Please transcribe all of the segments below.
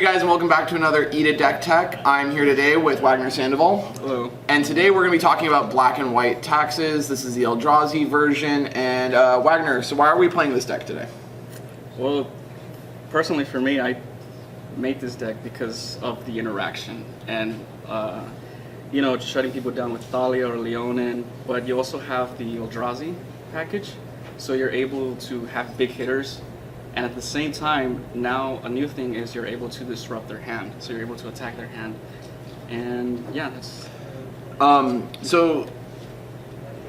Hey guys, and welcome back to another Eat a Deck Tech. I'm here today with Wagner Sandoval. Hello. And today we're going to be talking about black and white taxes. This is the Eldrazi version. And Wagner, so why are we playing this deck today? Well, personally for me, I made this deck because of the interaction and, you know, shutting people down with Thalia or Leonin, but you also have the Eldrazi package, so you're able to have big hitters. And at the same time, now a new thing is you're able to disrupt their hand. So you're able to attack their hand. And yeah, that's... So,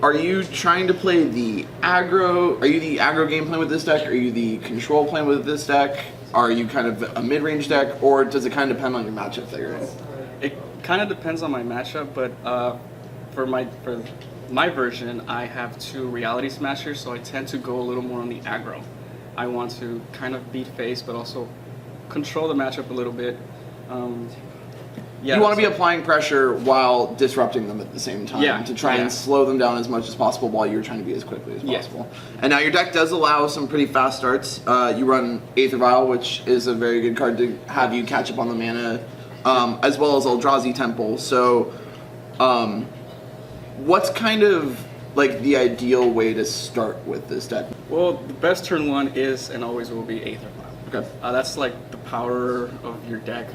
are you trying to play the aggro? Are you the aggro game plan with this deck? Are you the control plan with this deck? Are you kind of a mid-range deck? Or does it kind of depend on your matchup that you're in? It kind of depends on my matchup, but for my version, I have two Reality Smashers, so I tend to go a little more on the aggro. I want to kind of beat face, but also control the matchup a little bit. Yeah, you want to be applying pressure while disrupting them at the same time to try and slow them down as much as possible while you're trying to be as quickly as possible. And now your deck does allow some pretty fast starts. You run Aether Vial, which is a very good card to have you catch up on the mana, as well as Eldrazi Temple. So what's kind of like the ideal way to start with this deck? Well, the best turn one is and always will be Aether Vial. Okay. That's like the power of your deck.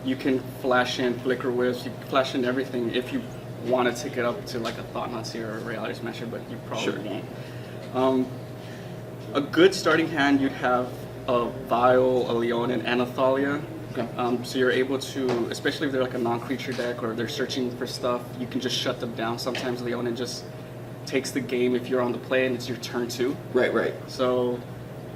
You can flash in Flickerwisp, you can flash in everything if you want to take it up to like a Thought-Knot Seer or a Reality Smasher, but you probably won't. A good starting hand, you'd have a Vial, a Leonin, and a Thalia. Okay. So you're able to, especially if they're like a non-creature deck or they're searching for stuff, you can just shut them down. Sometimes Leonin just takes the game if you're on the play and it's your turn two. Right. So,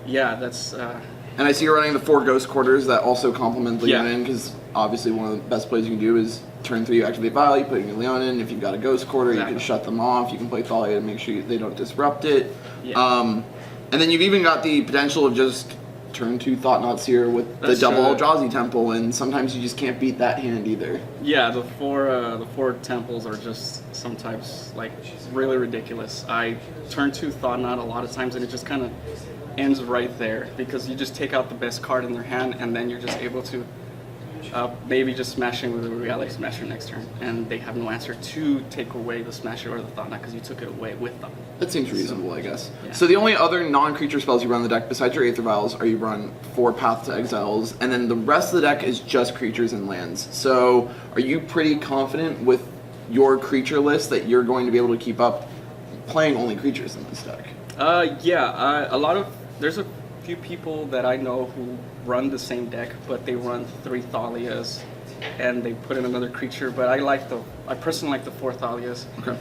yeah, that's... and I see you're running the 4 Ghost Quarters that also complement Leonin, because obviously one of the best plays you can do is turn 3, you activate Vial, you put in your Leonin. If you've got a Ghost Quarter, you can shut them off. You can play Thalia to make sure they don't disrupt it. Yeah. And then you've even got the potential of just turn 2 Thought-Knot Seer with the double Eldrazi Temple, and sometimes you just can't beat that hand either. Yeah, the four temples are just sometimes like really ridiculous. I turn 2 Thought-Knot a lot of times, and it just kind of ends right there because you just take out the best card in their hand, and then you're just able to maybe just smash in with a Reality Smasher next turn, and they have no answer to take away the Smasher or the Thought-Knot because you took it away with them. That seems reasonable, I guess. Yeah. So the only other non-creature spells you run in the deck besides your Aether Vials are you run 4 Path to Exiles, and then the rest of the deck is just creatures and lands. So are you pretty confident with your creature list that you're going to be able to keep up playing only creatures in this deck? There's a few people that I know who run the same deck, but they run 3 Thalias and they put in another creature. But I personally like the 4 Thalias. Okay.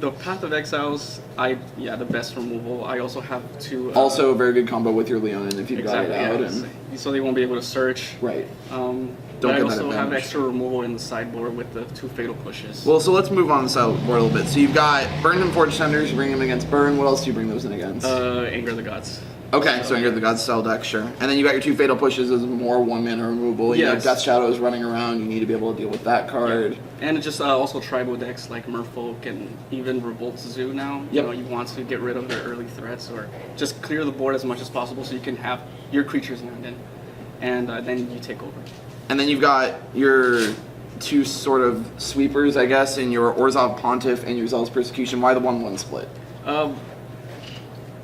The Path of Exiles, the best removal. I also have 2. Also a very good combo with your Leonin if you've got it out. Yeah, so they won't be able to search. Right. But I also have extra removal in the sideboard with the 2 Fatal Pushes. Well, so let's move on the sideboard a little bit. So you've got Burrenton Forge-Tender, you bring them against Burn. What else do you bring those in against? Anger of the Gods. Okay, so Anger of the Gods style deck, sure. And then you got your 2 Fatal Pushes as more 1-mana removal. You have Death Shadows running around, you need to be able to deal with that card. Yeah. And it just also tribal decks like Merfolk and even Revolt Zoo now. You know, you want to get rid of their early threats or just clear the board as much as possible so you can have your creatures land in. And then you take over. And then you've got your 2 sort of sweepers, I guess, in your Orzhov Pontiff and your Zealous Persecution. Why the 1/1 split?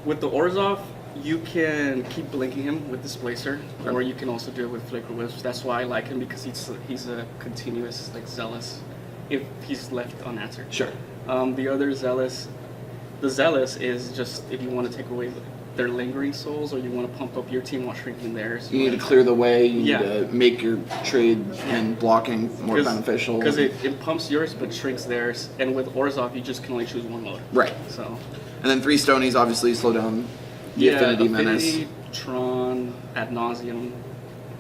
With the Orzhov, you can keep blinking him with Displacer, or you can also do it with Flickerwisp. That's why I like him, because he's a continuous like Zealous if he's left unanswered. Sure. The other Zealous, the Zealous is just if you want to take away their lingering souls, or you want to pump up your team while shrinking theirs. You need to clear the way, you need to make your trade and blocking more beneficial. Because it pumps yours but shrinks theirs, and with Orzhov you just can only choose 1 mode. Right. So. And then 3 Stonies obviously slow down the Affinity Menace. Tron, Ad Nauseam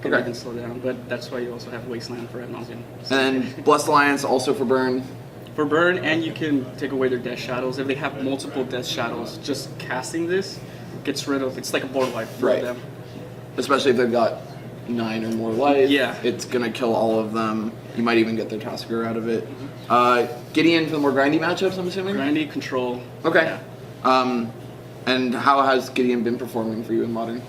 can even slow down, but that's why you also have Wasteland for Ad Nauseam. So. And then Blessed Alliance also for Burn. For Burn, and you can take away their Death Shadows. If they have multiple Death Shadows, just casting this gets rid of, it's like a board wipe for them. Especially if they've got 9 or more life. Yeah. It's going to kill all of them. You might even get their Tasker out of it. Gideon for the more grindy matchups, I'm assuming? Grindy, control. Okay. And how has Gideon been performing for you in Modern?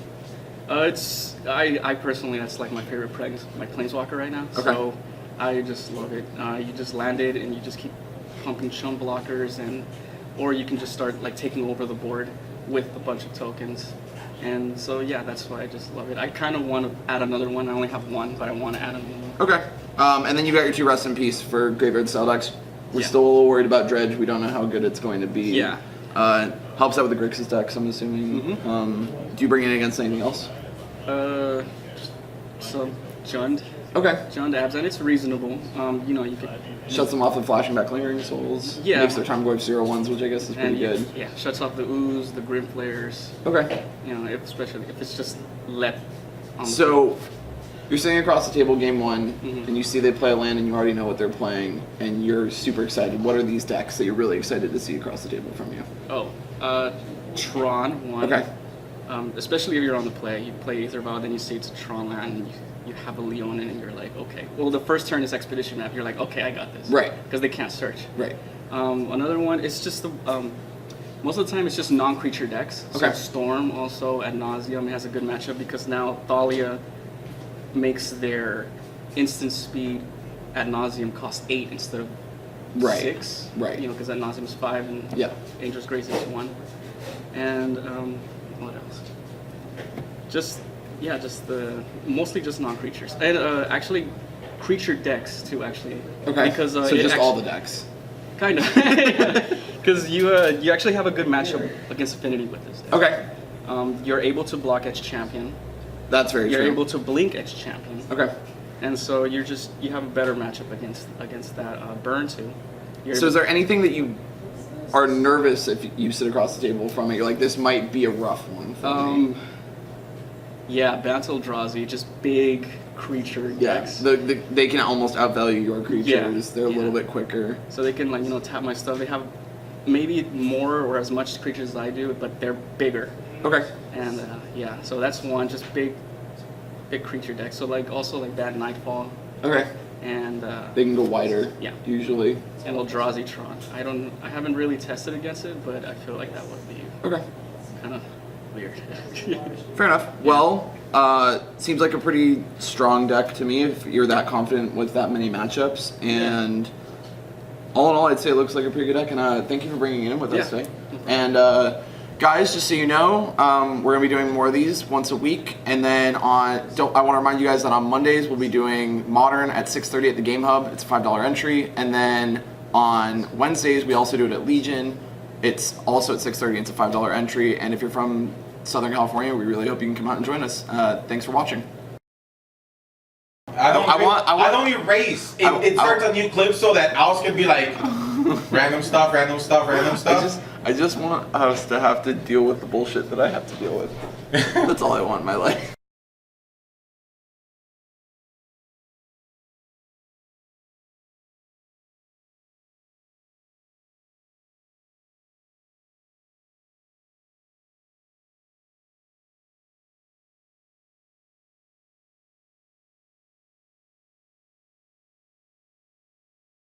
I personally, that's like my favorite planeswalker right now. Okay. So I just love it. You just land it and you just keep pumping chum blockers, or you can just start like taking over the board with a bunch of tokens. And so yeah, that's why I just love it. I kind of want to add another one. I only have one, but I want to add another one. Okay. And then you got your 2 Rest in Peace for Graveyard Style decks. We're Yeah. still a little worried about Dredge. We don't know how good it's going to be. Yeah. Helps out with the Grixis decks, I'm assuming. Do you bring it against anything else? So Jund. Okay. Jund Abs, and it's reasonable. You know, you could Shuts them off with Flashing Back Lingering Souls. Yeah. Makes their Time-Goyf 0/1s, which I guess is pretty good. Yeah, shuts off the ooze, the grim flares. Okay. You know, especially if it's just let. On the So, you're sitting across the table game 1, Mhm. and you see they play a land and you already know what they're playing, and you're super excited. What are these decks that you're really excited to see across the table from you? Tron one. Okay. Especially if you're on the play, you play Aether Vial, then you see it's a Tron land, and you have a Leonin, and you're like, okay. Well, the first turn is Expedition Map. You're like, okay, I got this. Right. Because they can't search. Right. Another one, it's just the most of the time it's just non-creature decks. Okay. So Storm also ad nauseum has a good matchup because now Thalia makes their instant speed ad nauseum cost 8 instead of Right. 6. Right. You know, because ad nauseum is 5 and Yeah. Dangerous Grace is 1. And what else? Just mostly just non-creatures, and actually creature decks too. Actually, Okay. because so it just all actu- the decks. kind of, because you actually have a good matchup against Affinity with this deck. Okay. You're able to block Edge Champion. That's very You're true. able to blink Edge Champion. Okay. And so you have a better matchup against that burn too. So is there anything that you are nervous if you sit across the table from it? You're like, this might be a rough one for me. Yeah, Battle Eldrazi, just big creature decks. They can almost outvalue your creatures. Yeah, They're a little yeah. bit quicker. So they can tap my stuff. They have maybe more or as much creatures as I do, but they're bigger. Okay. And so that's one, just big creature deck. So also that Nightfall Okay. and They can go wider. Yeah. Usually. and Eldrazi Tron. I haven't really tested against it, but I feel like that would be Okay. kind of weird. Fair enough. Well, seems like a pretty strong deck to me if you're that confident with that many matchups. And all in all, I'd say it looks like a pretty good deck. And thank you for bringing it in with us today. And guys, just so you know, we're gonna be doing more of these once a week. And then I want to remind you guys that on Mondays we'll be doing Modern at 6:30 at the Game Hub. It's a $5 entry. And then on Wednesdays we also do it at Legion. It's also at 6:30. It's a $5 entry. And if you're from Southern California, we really hope you can come out and join us. Thanks for watching. I don't erase. Insert a new clip so that Alice can be like random stuff. I just want us to have to deal with the bullshit that I have to deal with. That's all I want in my life.